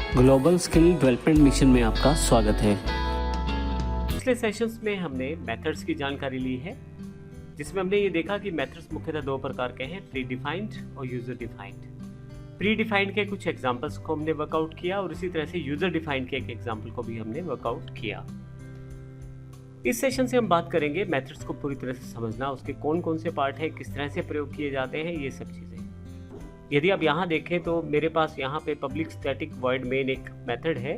Global skill development mission में आपका स्वागत है। पिछले सेशंस में हमने मेथड्स की जानकारी ली है, जिसमें हमने ये देखा कि मेथड्स मुख्यतः दो प्रकार के हैं, प्री डिफाइंड और यूजर डिफाइंड। प्री डिफाइंड के कुछ एग्जांपल्स को हमने वर्कआउट किया और इसी तरह से यूजर डिफाइंड के एक एग्जांपल को भी हमने वर्कआउट किया। इस सेशन से हम बात करेंगे मेथड्स को पूरी तरह से समझना, उसके कौन कौन से पार्ट है, किस तरह से प्रयोग किए जाते हैं, ये सब चीज़ें। यदि आप यहाँ देखें तो मेरे पास यहाँ पे पब्लिक स्टैटिक वॉइड मेन एक मेथड है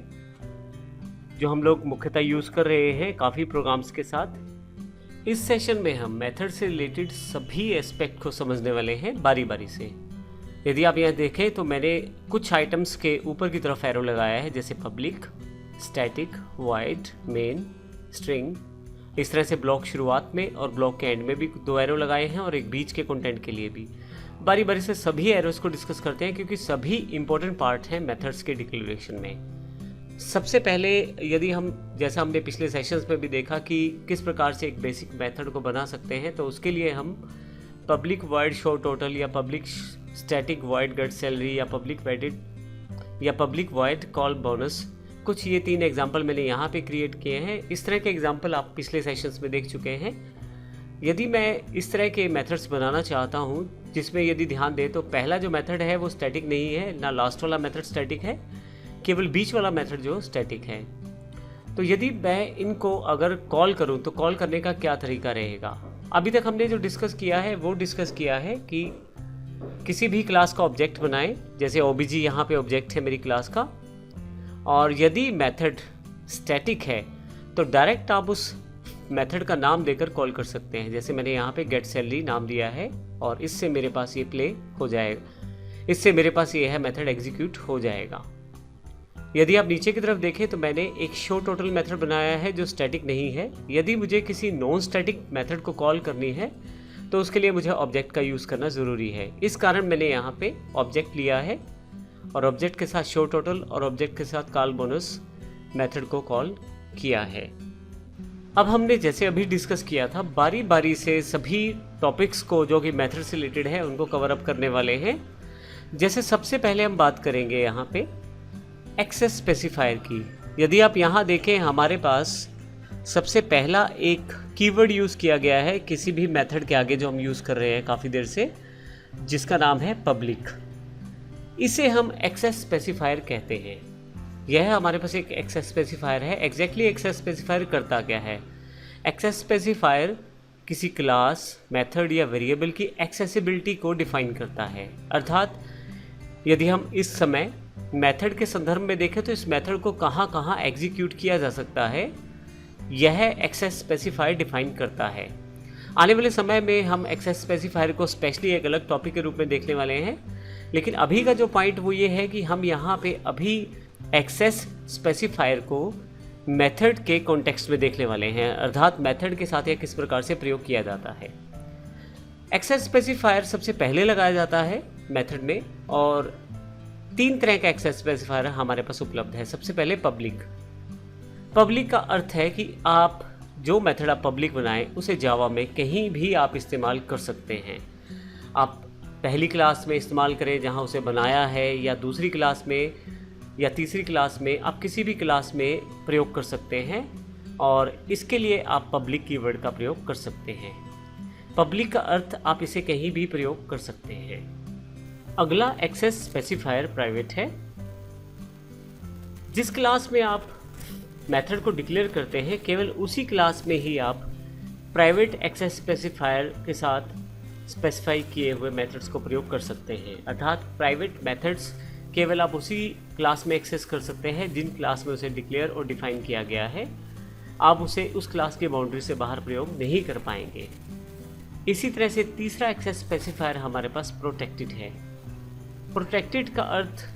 जो हम लोग मुख्यतः यूज़ कर रहे हैं काफ़ी प्रोग्राम्स के साथ। इस सेशन में हम मेथड से रिलेटेड सभी एस्पेक्ट को समझने वाले हैं बारी बारी से। यदि आप यहाँ देखें तो मैंने कुछ आइटम्स के ऊपर की तरफ एरो लगाया है, जैसे public, static, void, main, string. इस तरह से ब्लॉक शुरुआत में और ब्लॉक के एंड में भी दो एरो लगाए हैं और एक बीच के कंटेंट के लिए भी। बारी बारी से सभी एरोस को डिस्कस करते हैं क्योंकि सभी इंपॉर्टेंट पार्ट हैं मेथड्स के डिक्लेरेशन में। सबसे पहले यदि हम, जैसा हमने पिछले सेशंस में भी देखा कि किस प्रकार से एक बेसिक मेथड को बना सकते हैं, तो उसके लिए हम पब्लिक वॉइड शो टोटल या public static void get salary या पब्लिक वेडिड या पब्लिक वॉइड कॉल बोनस, कुछ ये तीन एग्जाम्पल मैंने यहाँ पे क्रिएट किए हैं। इस तरह के एग्जाम्पल आप पिछले सेशंस में देख चुके हैं। यदि मैं इस तरह के मेथड्स बनाना चाहता हूँ जिसमें यदि ध्यान दें तो पहला जो मेथड है वो स्टैटिक नहीं है, ना लास्ट वाला मेथड स्टैटिक है, केवल बीच वाला मेथड जो स्टैटिक है। तो यदि मैं इनको अगर कॉल करूँ तो कॉल करने का क्या तरीका रहेगा। अभी तक हमने जो डिस्कस किया है वो डिस्कस किया है कि किसी भी क्लास का ऑब्जेक्ट बनाएं, जैसे OBJ यहाँ पे ऑब्जेक्ट है मेरी क्लास का, और यदि मेथड स्टैटिक है तो डायरेक्ट आप उस मेथड का नाम देकर कॉल कर सकते हैं। जैसे मैंने यहाँ पे गेट सैलरी नाम दिया है और इससे मेरे पास ये प्ले हो जाएगा, इससे मेरे पास ये है मेथड एग्जीक्यूट हो जाएगा। यदि आप नीचे की तरफ देखें तो मैंने एक शो टोटल मेथड बनाया है जो स्टैटिक नहीं है। यदि मुझे किसी नॉन स्टैटिक मेथड को कॉल करनी है तो उसके लिए मुझे ऑब्जेक्ट का यूज़ करना ज़रूरी है। इस कारण मैंने यहाँ पे ऑब्जेक्ट लिया है और ऑब्जेक्ट के साथ शो टोटल और ऑब्जेक्ट के साथ कॉल बोनस मेथड को कॉल किया है। अब हमने जैसे अभी डिस्कस किया था, बारी बारी से सभी टॉपिक्स को जो कि मेथड से रिलेटेड है उनको कवर अप करने वाले हैं। जैसे सबसे पहले हम बात करेंगे यहाँ पे एक्सेस स्पेसिफायर की। यदि आप यहाँ देखें, हमारे पास सबसे पहला एक कीवर्ड यूज़ किया गया है किसी भी मेथड के आगे जो हम यूज़ कर रहे हैं काफ़ी देर से, जिसका नाम है पब्लिक। इसे हम एक्सेस स्पेसिफायर कहते हैं। यह हमारे पास एक एक्सेस स्पेसिफायर है। एग्जैक्टली एक्सेस स्पेसिफायर करता क्या है? एक्सेस स्पेसिफायर किसी क्लास, मेथड या वेरिएबल की एक्सेसिबिलिटी को डिफाइन करता है। अर्थात यदि हम इस समय मेथड के संदर्भ में देखें तो इस मेथड को कहाँ कहाँ एग्जीक्यूट किया जा सकता है, यह एक्सेस स्पेसिफायर डिफाइन करता है। आने वाले समय में हम एक्सेस स्पेसिफायर को स्पेशली एक अलग टॉपिक के रूप में देखने वाले हैं, लेकिन अभी का जो पॉइंट वो ये है कि हम यहाँ पे अभी एक्सेस स्पेसिफायर को मेथड के कॉन्टेक्स्ट में देखने वाले हैं, अर्थात मेथड के साथ यह किस प्रकार से प्रयोग किया जाता है। एक्सेस स्पेसिफायर सबसे पहले लगाया जाता है मेथड में, और तीन तरह का एक्सेस स्पेसिफायर हमारे पास उपलब्ध है। सबसे पहले पब्लिक। पब्लिक का अर्थ है कि आप जो मेथड आप पब्लिक बनाएं उसे जावा में कहीं भी आप इस्तेमाल कर सकते हैं। आप पहली क्लास में इस्तेमाल करें जहां उसे बनाया है, या दूसरी क्लास में या तीसरी क्लास में, आप किसी भी क्लास में प्रयोग कर सकते हैं, और इसके लिए आप पब्लिक कीवर्ड का प्रयोग कर सकते हैं। पब्लिक का अर्थ आप इसे कहीं भी प्रयोग कर सकते हैं। अगला एक्सेस स्पेसिफायर प्राइवेट है। जिस क्लास में आप मेथड को डिक्लेयर करते हैं केवल उसी क्लास में ही आप प्राइवेट एक्सेस स्पेसिफायर के साथ स्पेसिफाई किए हुए मेथड्स को प्रयोग कर सकते हैं। अर्थात प्राइवेट मेथड्स केवल आप उसी क्लास में एक्सेस कर सकते हैं जिन क्लास में उसे डिक्लेयर और डिफाइन किया गया है। आप उसे उस क्लास की बाउंड्री से बाहर प्रयोग नहीं कर पाएंगे। इसी तरह से तीसरा एक्सेस स्पेसिफायर हमारे पास प्रोटेक्टेड है। प्रोटेक्टेड का अर्थ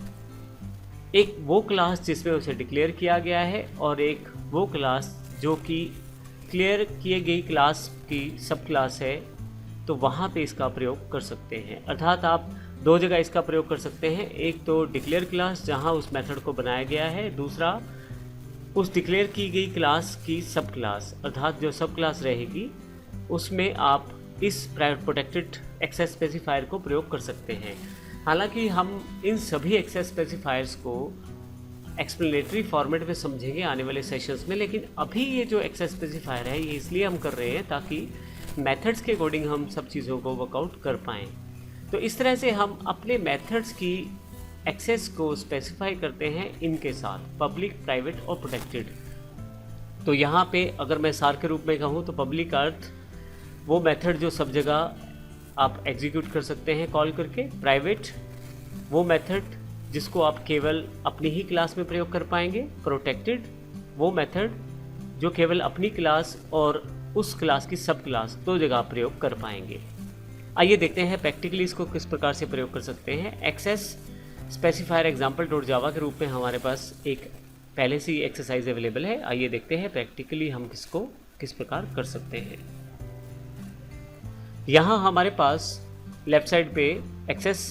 एक वो क्लास जिसमें उसे डिक्लेयर किया गया है, और एक वो क्लास जो कि क्लियर किए गई क्लास की सब क्लास है, तो वहाँ पे इसका प्रयोग कर सकते हैं। अर्थात आप दो जगह इसका प्रयोग कर सकते हैं। एक तो डिक्लेयर क्लास जहाँ उस मेथड को बनाया गया है, दूसरा उस डिक्लेयर की गई क्लास की सब क्लास, अर्थात जो सब क्लास रहेगी उसमें आप इस प्रोटेक्टेड एक्सेस स्पेसिफायर को प्रयोग कर सकते हैं। हालांकि हम इन सभी एक्सेस स्पेसिफायर्स को एक्सप्लेनेटरी फॉर्मेट में समझेंगे आने वाले सेशंस में, लेकिन अभी ये जो एक्सेस स्पेसिफायर है ये इसलिए हम कर रहे हैं ताकि मेथड्स के अकॉर्डिंग हम सब चीज़ों को वर्कआउट कर पाएँ। तो इस तरह से हम अपने मेथड्स की एक्सेस को स्पेसिफाई करते हैं इनके साथ, पब्लिक, प्राइवेट और प्रोटेक्टेड। तो यहाँ पे अगर मैं सार के रूप में कहूँ तो पब्लिक अर्थ वो मेथड जो सब जगह आप एग्जीक्यूट कर सकते हैं कॉल करके, प्राइवेट वो मेथड जिसको आप केवल अपनी ही क्लास में प्रयोग कर पाएंगे, प्रोटेक्टेड वो मेथड जो केवल अपनी क्लास और उस क्लास की सब क्लास दो जगह आप प्रयोग कर पाएंगे। आइए देखते हैं प्रैक्टिकली इसको किस प्रकार से प्रयोग कर सकते हैं। Access specifier example dot Java के रूप में हमारे पास एक पहले से ही एक्सरसाइज अवेलेबल है। आइए देखते हैं प्रैक्टिकली हम किसको किस प्रकार कर सकते हैं। यहाँ हमारे पास लेफ्ट साइड पे एक्सेस